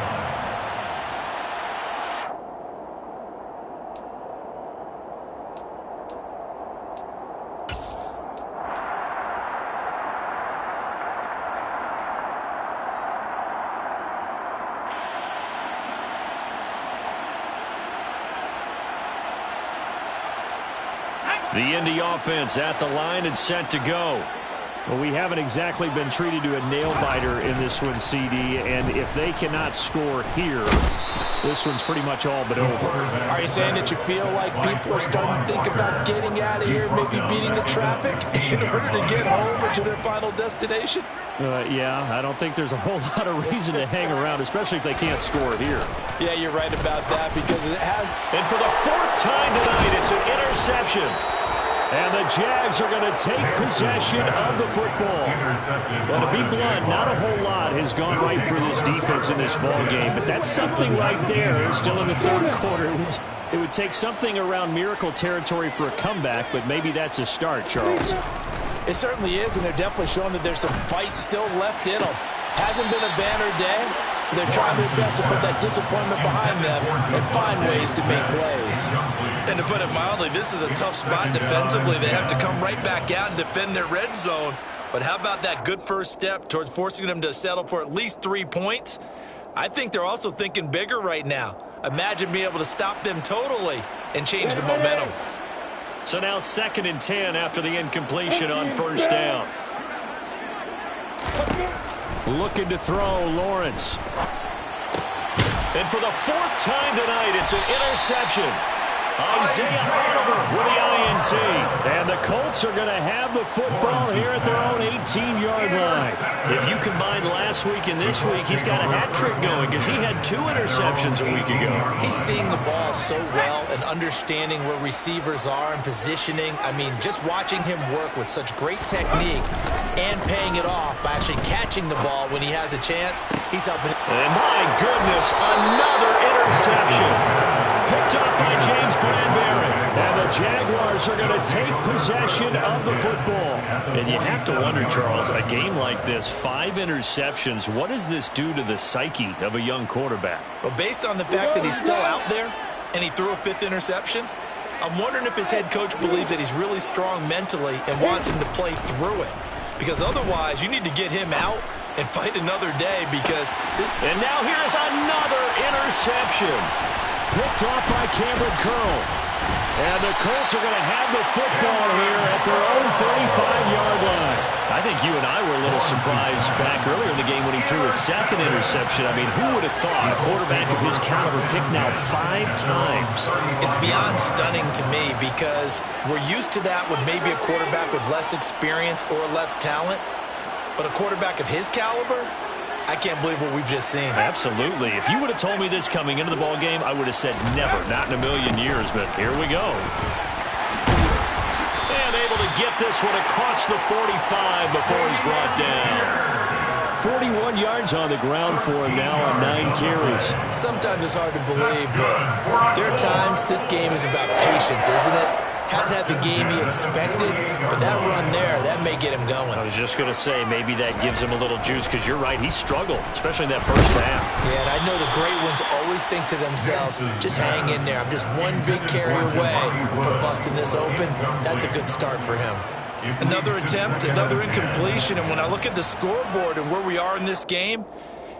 The Indy offense at the line and set to go. Well, we haven't exactly been treated to a nail-biter in this one, CD, and if they cannot score here, this one's pretty much all but over. Are you saying that you feel like people are starting to think about getting out of here, maybe beating the traffic in order to get home or to their final destination? Yeah, I don't think there's a whole lot of reason to hang around, especially if they can't score here. Yeah, you're right about that because it has. And for the fourth time tonight, it's an interception. And the Jags are going to take possession of the football. Well, to be blunt, not a whole lot has gone right for this defense in this ball game, but that's something right there. Still in the third quarter. It would take something around miracle territory for a comeback, but maybe that's a start, Charles. It certainly is, and they're definitely showing that there's some fight still left in them. Hasn't been a banner day. They're trying their best to put that disappointment behind them and find ways to make plays. And to put it mildly, this is a tough spot defensively. They have to come right back out and defend their red zone. But how about that good first step towards forcing them to settle for at least 3 points? I think they're also thinking bigger right now. Imagine being able to stop them totally and change the momentum. So now 2nd and 10 after the incompletion on first down. Looking to throw, Lawrence. And for the 4th time tonight, it's an interception. Isaiah Oliver with the INT. And the Colts are going to have the football here at their own 18-yard line. If you combine last week and this week, he's got a hat trick going because he had 2 interceptions a week ago. He's seeing the ball so well and understanding where receivers are and positioning. I mean, just watching him work with such great technique and paying it off by actually catching the ball when he has a chance, he's helping. And my goodness, another interception. Picked up by James Bradbury. And the Jaguars are going to take possession of the football. And you have to wonder, Charles, a game like this, 5 interceptions, what does this do to the psyche of a young quarterback? Well, based on the fact that he's still out there and he threw a 5th interception, I'm wondering if his head coach believes that he's really strong mentally and wants him to play through it. Because otherwise, you need to get him out and fight another day because... And now here's another interception. Picked off by Cameron Curl. And the Colts are going to have the football here at their own 35-yard line. I think you and I were a little surprised back earlier in the game when he threw his 2nd interception. I mean, who would have thought a quarterback of his caliber picked now 5 times? It's beyond stunning to me because we're used to that with maybe a quarterback with less experience or less talent. But a quarterback of his caliber, I can't believe what we've just seen. Absolutely. If you would have told me this coming into the ball game, I would have said never, not in a million years, but here we go. And able to get this one across the 45 before he's brought down. 41 yards on the ground for him now on 9 carries. Sometimes it's hard to believe, but there are times this game is about patience, isn't it? Has had the game he expected, but that run there, that may get him going. I was just going to say, maybe that gives him a little juice, because you're right, he struggled, especially in that first half. Yeah, and I know the great ones always think to themselves, just hang in there. I'm just one big carry away from busting this open. That's a good start for him. Another attempt, another incompletion, and when I look at the scoreboard and where we are in this game,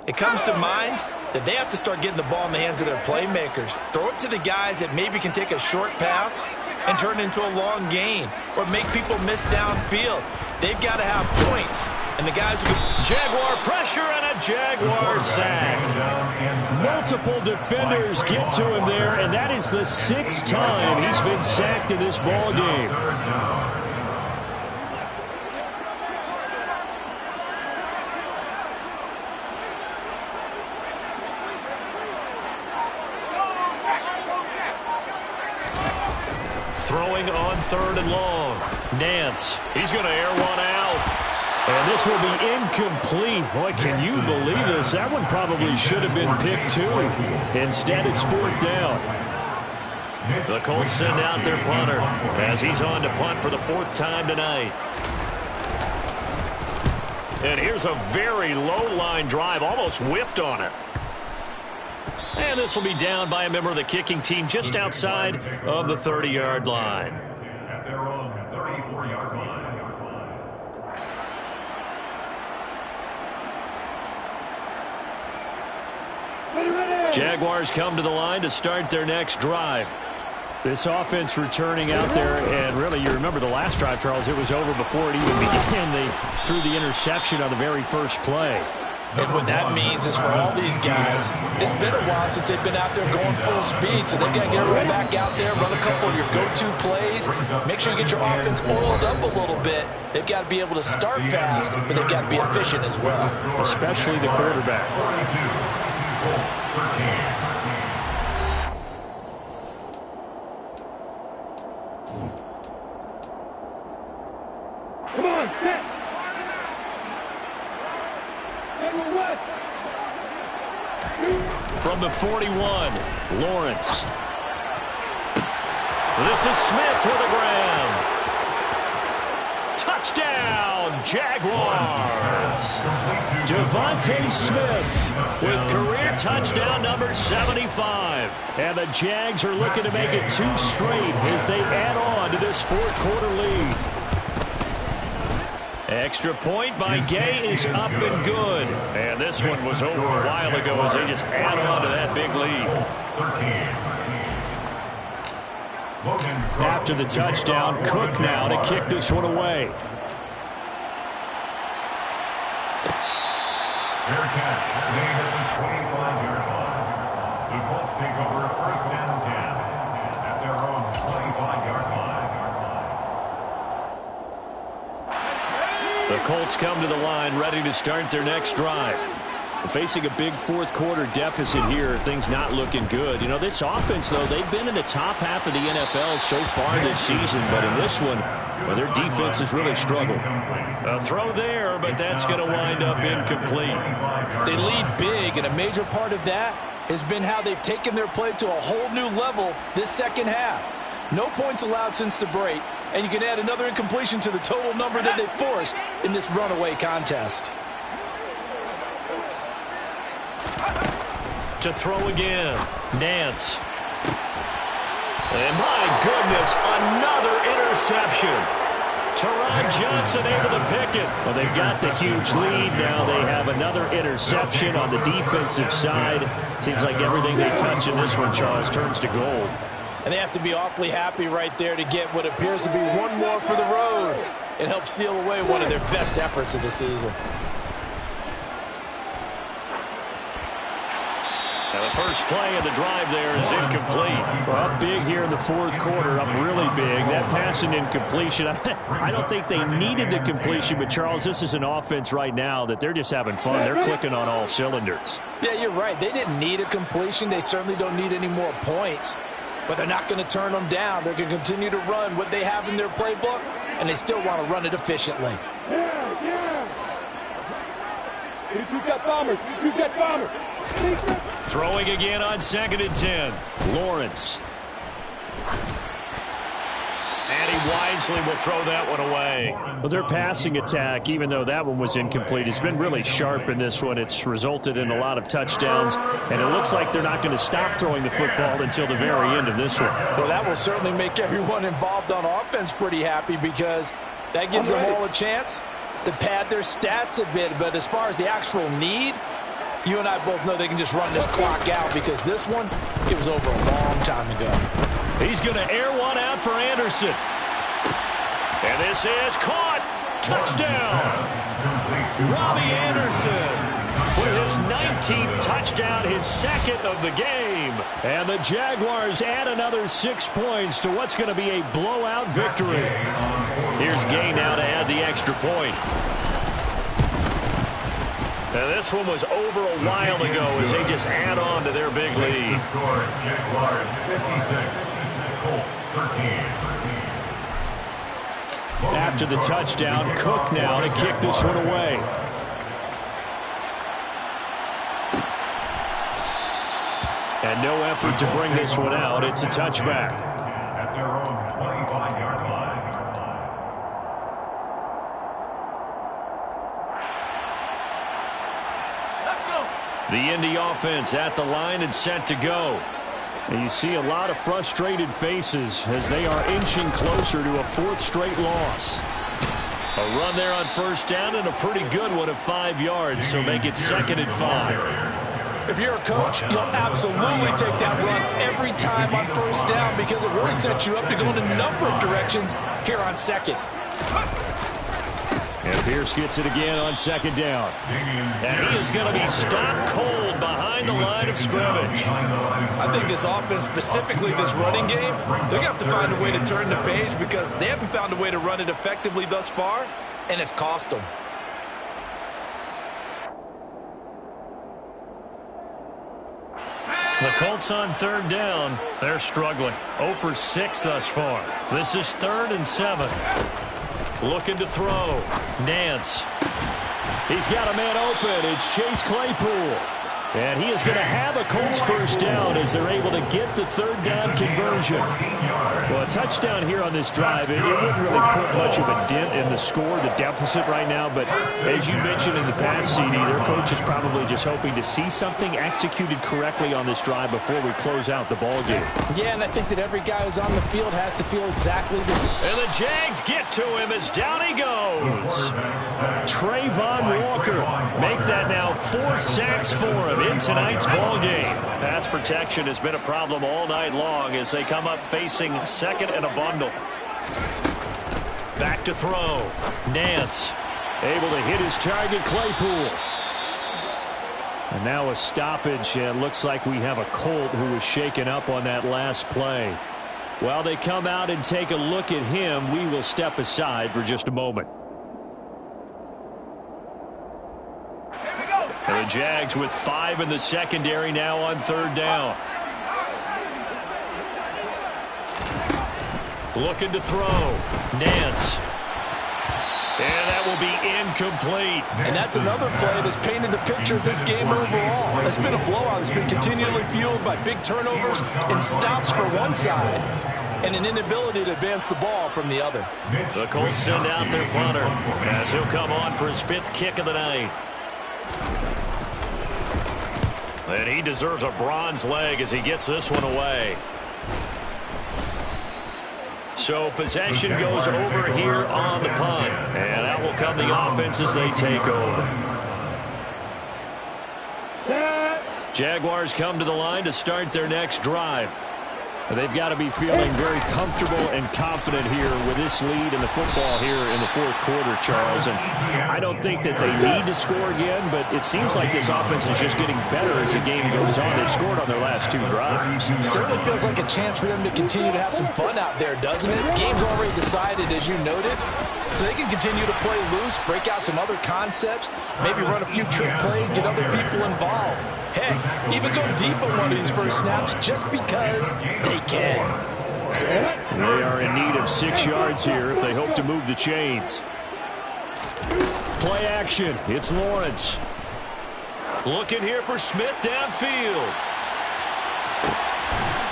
it comes to mind that they have to start getting the ball in the hands of their playmakers. Throw it to the guys that maybe can take a short pass and turn it into a long gain or make people miss downfield. They've got to have points. And the guys who Jaguar pressure and a Jaguar sack. Multiple defenders get to him there, and that is the 6th time he's been sacked in this ball game. throwing on 3rd and long. Nance, he's going to air one out. And this will be incomplete. Boy, can you believe this? That one probably should have been picked too. Instead, it's 4th down. The Colts send out their punter as he's on to punt for the 4th time tonight. And here's a very low-line drive, almost whiffed on it. And this will be down by a member of the kicking team just outside of the 30-yard line. At their own 34-yard line. Jaguars come to the line to start their next drive. This offense returning out there, and really, you remember the last drive, Charles, it was over before it even began. They threw the interception on the very first play. And what that means is for all these guys, it's been a while since they've been out there going full speed, so they've got to get everyone back out there, run a couple of your go-to plays, make sure you get your offense oiled up a little bit. They've got to be able to start fast, but they've got to be efficient as well. Especially the quarterback. Come on, set. From the 41, Lawrence. This is Smith with a grab. Touchdown, Jaguars. Devontae Smith with career touchdown number 75. And the Jags are looking to make it 2 straight as they add on to this 4th quarter lead. Extra point by Gay is up and good. And this one was over a while ago as they just add on to that big lead. After the touchdown, Cook now to kick this one away. Fair catch made at the 25-yard line. The Colts take over 1st and 10 at their own 25-yard line. The Colts come to the line ready to start their next drive. Facing a big 4th quarter deficit here, things not looking good. You know, this offense, though, they've been in the top half of the NFL so far this season, but in this one, well, their defense has really struggled. A throw there, but that's going to wind up incomplete. They lead big, and a major part of that has been how they've taken their play to a whole new level this second half. No points allowed since the break, and you can add another incompletion to the total number that they forced in this runaway contest. To throw again, Nance. And my goodness, another interception. Teron Johnson able to pick it. Well, they've got the huge lead. Now they have another interception on the defensive side. Seems like everything they touch in this one, Charles, turns to gold. And they have to be awfully happy right there to get what appears to be one more for the road. It helps seal away one of their best efforts of the season. Now the first play of the drive there is incomplete. Up big here in the 4th quarter, up really big. That passing incompletion, I don't think they needed the completion, but Charles, this is an offense right now that they're just having fun. They're clicking on all cylinders. Yeah, you're right. They didn't need a completion. They certainly don't need any more points. But they're not going to turn them down. They're going to continue to run what they have in their playbook, and they still want to run it efficiently. Throwing again on 2nd and 10. Lawrence. And he wisely will throw that one away. Well, their passing attack, even though that one was incomplete, has been really sharp in this one. It's resulted in a lot of touchdowns, and it looks like they're not going to stop throwing the football until the very end of this one. Well, that will certainly make everyone involved on offense pretty happy because that gives them all a chance to pad their stats a bit. But as far as the actual need, you and I both know they can just run this clock out because this one, it was over a long time ago. He's going to air one out for Anderson. And this is caught. Touchdown. Robbie Anderson with his 19th touchdown, his 2nd of the game. And the Jaguars add another 6 points to what's going to be a blowout victory. Here's Gay now to add the extra point. Now this one was over a while ago as they just add on to their big lead. Jaguars 56, Colts After the touchdown, Cook now to kick this one away. And no effort to bring this one out. It's a touchback. At their own 25-yard line. Let's go. The Indy offense at the line and set to go. And you see a lot of frustrated faces as they are inching closer to a fourth straight loss. A run there on first down and a pretty good one of 5 yards, so make it 2nd and 5. If you're a coach, you'll absolutely take that run every time on first down because it really sets you up to go in a number of directions here on second. And Pierce gets it again on 2nd down. And he is going to be stopped cold behind the line of scrimmage. I think this offense, specifically this running game, they're going to have to find a way to turn the page because they haven't found a way to run it effectively thus far, and it's cost them. The Colts on 3rd down. They're struggling. 0 for 6 thus far. This is 3rd and 7. Looking to throw. Nance. He's got a man open. It's Chase Claypool. And he is going to have a Colts first down as they're able to get the 3rd down conversion. Well, a touchdown here on this drive, it wouldn't really put much of a dent in the score, the deficit right now. But as you mentioned in the past, CD, their coach is probably just hoping to see something executed correctly on this drive before we close out the ball game. Yeah, and I think that every guy who's on the field has to feel exactly the same. And the Jags get to him as down he goes. Trayvon Walker make that now 4 sacks for him in tonight's ball game. Pass protection has been a problem all night long as they come up facing 2nd and a bundle. Back to throw. Nance able to hit his target, Claypool. And now a stoppage, and looks like we have a Colt who was shaken up on that last play. While they come out and take a look at him, we will step aside for just a moment. And the Jags with 5 in the secondary now on 3rd down. Looking to throw. Nance. And that will be incomplete. And that's another play that's painted the picture of this game overall. It's been a blowout. It's been continually fueled by big turnovers and stops for one side and an inability to advance the ball from the other. The Colts send out their punter as he'll come on for his 5th kick of the night. And he deserves a bronze leg as he gets this one away. So possession goes over here on the punt. And out will come the offense as they take over. Jaguars come to the line to start their next drive. They've got to be feeling very comfortable and confident here with this lead in the football here in the 4th quarter, Charles. And I don't think that they need to score again, but it seems like this offense is just getting better as the game goes on. They've scored on their last 2 drives. It certainly feels like a chance for them to continue to have some fun out there, doesn't it? The game's already decided, as you noted, so they can continue to play loose, break out some other concepts, maybe run a few trick plays, get other people involved. Heck, even go deep on one of these first snaps just because they can. They are in need of 6 yards here if they hope to move the chains. Play action. It's Lawrence. Looking here for Smith downfield.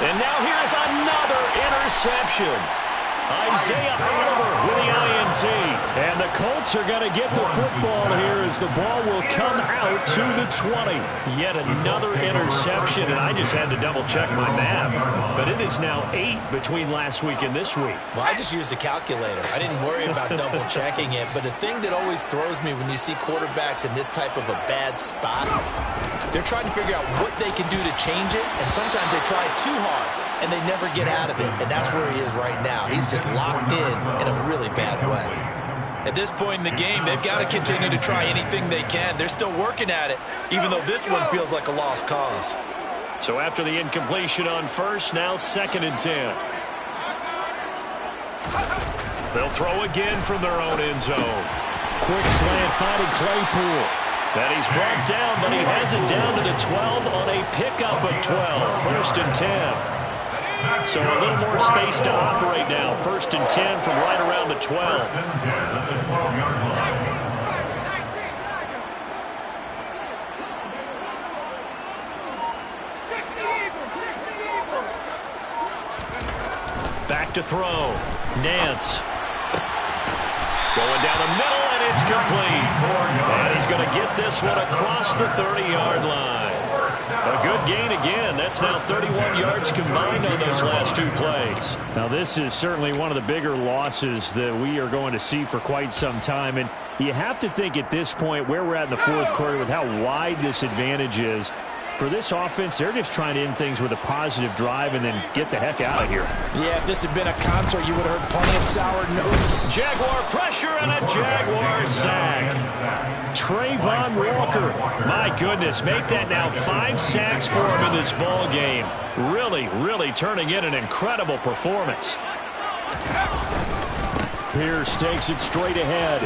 And now here's another interception. Isaiah Oliver with the INT. And the Colts are going to get the football here as the ball will come out to the 20. Yet another interception, and I just had to double-check my math. But it is now 8 between last week and this week. Well, I just used a calculator. I didn't worry about double-checking it. But the thing that always throws me when you see quarterbacks in this type of a bad spot, they're trying to figure out what they can do to change it, and sometimes they try too hard, and they never get out of it, and that's where he is right now. He's just locked in a really bad way. At this point in the game, they've got to continue to try anything they can. They're still working at it, even though this one feels like a lost cause. So after the incompletion on first, now 2nd and 10. They'll throw again from their own end zone. Quick slant finding Claypool. And he's brought down, but he has it down to the 12 on a pickup of 12. 1st and 10. So a little more space to operate now. 1st and 10 from right around the 12. 1st and 10 at the 12-yard line. Back to throw. Nance. Going down the middle, and it's complete. And he's going to get this one across the 30-yard line. A good gain again. That's now 31 yards combined on those last 2 plays. Now, this is certainly one of the bigger losses that we are going to see for quite some time. And you have to think at this point where we're at in the 4th quarter with how wide this advantage is. For this offense, they're just trying to end things with a positive drive and then get the heck out of here. Yeah, if this had been a concert, you would have heard plenty of sour notes. Jaguar pressure and a Jaguar sack. Trayvon Walker. My goodness, make that now 5 sacks for him in this ball game. Really, really turning in an incredible performance. Pierce takes it straight ahead.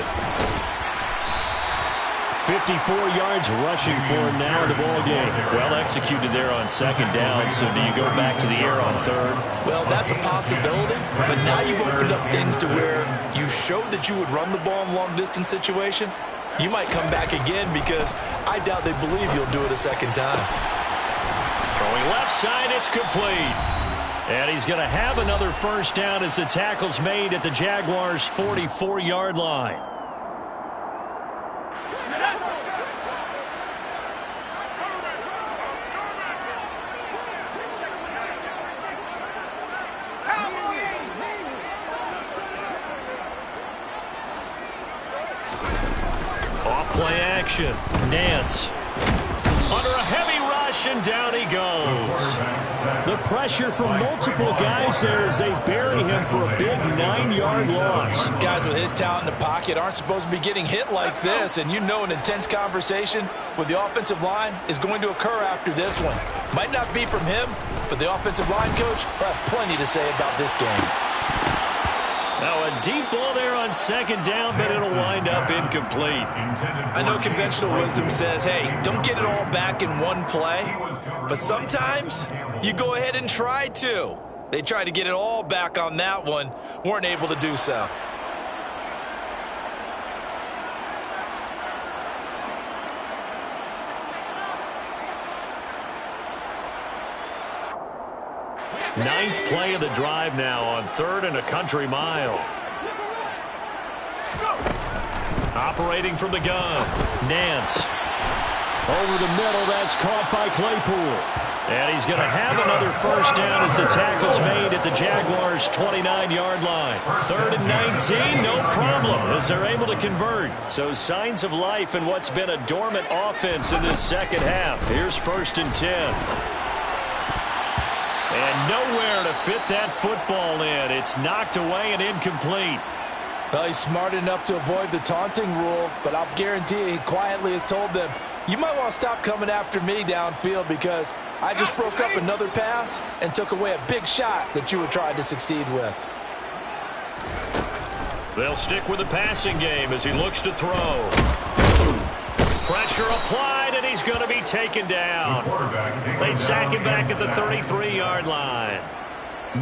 54 yards rushing for him now in the ball game. Well executed there on 2nd down. So do you go back to the air on 3rd? Well, that's a possibility, but now you've opened up things to where you showed that you would run the ball in long-distance situation. You might come back again because I doubt they believe you'll do it a 2nd time. Throwing left side, it's complete. And he's going to have another 1st down as the tackle's made at the Jaguars' 44-yard line. Off-play action. Nance. Under a heavy rush, and down he goes. The pressure from multiple guys there as they bury him for a big 9-yard loss. Guys with his talent in the pocket aren't supposed to be getting hit like this, and you know an intense conversation with the offensive line is going to occur after this one. Might not be from him, but the offensive line coach will have plenty to say about this game. Now a deep ball there on 2nd down, but it'll wind up incomplete. I know conventional wisdom says, hey, don't get it all back in one play, but sometimes you go ahead and try to. They tried to get it all back on that one, weren't able to do so. Ninth play of the drive now on 3rd and a country mile. Operating from the gun. Nance. Over the middle, that's caught by Claypool. And he's going to have another 1st down as the tackle's made at the Jaguars' 29-yard line. 3rd and 19, no problem, as they're able to convert. So signs of life in what's been a dormant offense in this 2nd half. Here's 1st and 10. And nowhere to fit that football in. It's knocked away and incomplete. Well, he's smart enough to avoid the taunting rule, but I'll guarantee he quietly has told them, you might want to stop coming after me downfield because I just broke up another pass and took away a big shot that you were trying to succeed with. They'll stick with the passing game as he looks to throw. Pressure applied, and he's going to be taken down. They sack him back at the 33-yard line.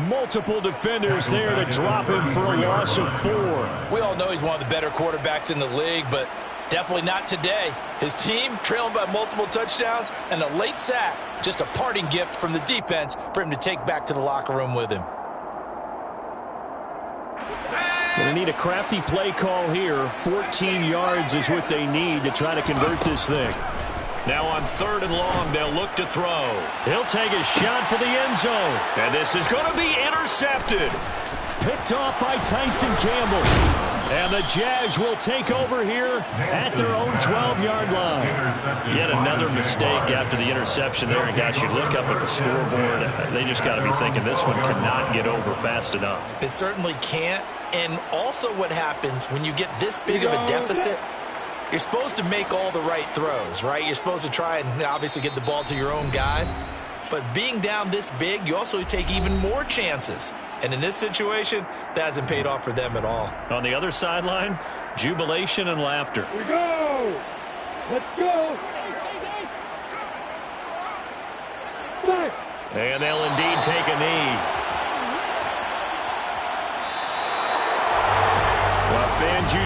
Multiple defenders there to drop him for a loss of 4. We all know he's one of the better quarterbacks in the league, but definitely not today. His team trailing by multiple touchdowns and a late sack. Just a parting gift from the defense for him to take back to the locker room with him. Going to need a crafty play call here. 14 yards is what they need to try to convert this thing. Now on 3rd and long, they'll look to throw. He'll take a shot for the end zone. And this is going to be intercepted. Picked off by Tyson Campbell. And the Jags will take over here at their own 12-yard line. Yet another mistake after the interception there. And guys, you look up at the scoreboard, they just got to be thinking this one cannot get over fast enough. It certainly can't. And also what happens when you get this big of a deficit, you're supposed to make all the right throws, right? You're supposed to try and obviously get the ball to your own guys. But being down this big, you also take even more chances. And in this situation, that hasn't paid off for them at all. On the other sideline, jubilation and laughter. We go! Let's go! And they'll indeed take a knee.